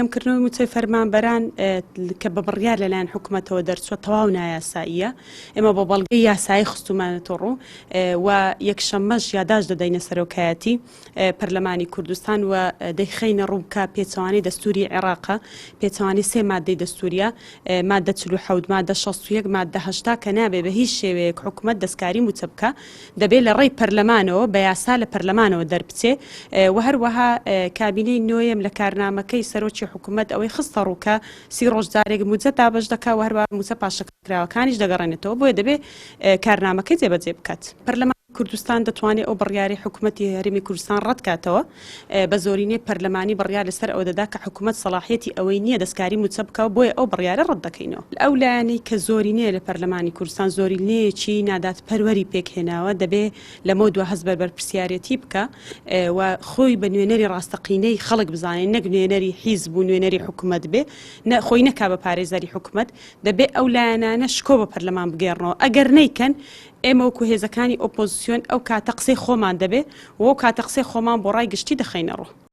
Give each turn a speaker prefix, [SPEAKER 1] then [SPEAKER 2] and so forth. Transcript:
[SPEAKER 1] کەمکردنەوەی موچەی فەرمانبەران کە بە بڕیار لەلایەن حکوومەتەوە دەرچووە تەواو نایاساییە. ئێمە بۆ بەڵگەی یاسایی خستومانەتە ڕوو و یەکشەممەش یاداش دەدەینە سەرۆکایەتی پەرلەمانی کوردستان و دەیخینە ڕووکە پێچەوانی دەستوری عێراقە، پێچەوانی سێ مادەی دەستوریە، مادە 47، مادە 61، مادە 80 کە نابێ بە هیچ شێوەیەک حکوومەت دەستکاری موچە بکە، دەبێت لە ڕێی پەرلەمانەوە بە یاسا لە پەرلەمانەوە دەربچێ و هەروەها کابینەی نوێیەم لە کارنامەکەی سەرۆکی حکوومەت ئەوەی خستە ڕووکە 30 ڕۆژ جارێک موچە دابەش دەکا و هەروە موچە پاشەکراوەکانیش دەگەڕێنێتەوە، بۆیە دەبێت کارنامەکەی جێبەجێ بکات. پەرلەمان کوردستان دەتوانێت ئەو بڕیاری حکوومەتی هەرێمی کوردستان ڕەتکاتەوە، بە زۆرینەی پەرلەمانی بڕیار لەسەر ئەو دەدا کە حکوومەت سەڵاحیەتی ئەوەی نییە دەستکاری موچە بکە، بۆیە ئەو بڕیارە ڕەت دەکەینەوە. ئەو لایەنەی کە زۆرینەیە لە پەرلەمانی کوردستان زۆرینەیەکی نادات پەروەری پێکهێناوە، دەبێت لەمە دووە هەست بەرپرسیارەتی بکە و خۆی بە نوێنەری ڕاستەقینەی خەڵک بزانێت، نەک نوێنەری حیزب و نوێنەری حکوومەت بێ، خۆی نەکا بە پارێزەری حکوومەت، دەبێت ئەو لایەنانە شکۆ بە پەرلەمان بگێڕنەوە. ئەگەر نەیکەن ئێمە وەکو هێزەکانی ئۆپۆزیسیۆن ئەو کاتە قسەی خۆمان دەبێ و ئەو کاتە قسەی خۆمان بۆ ڕای گشتی دەخەینە ڕوو.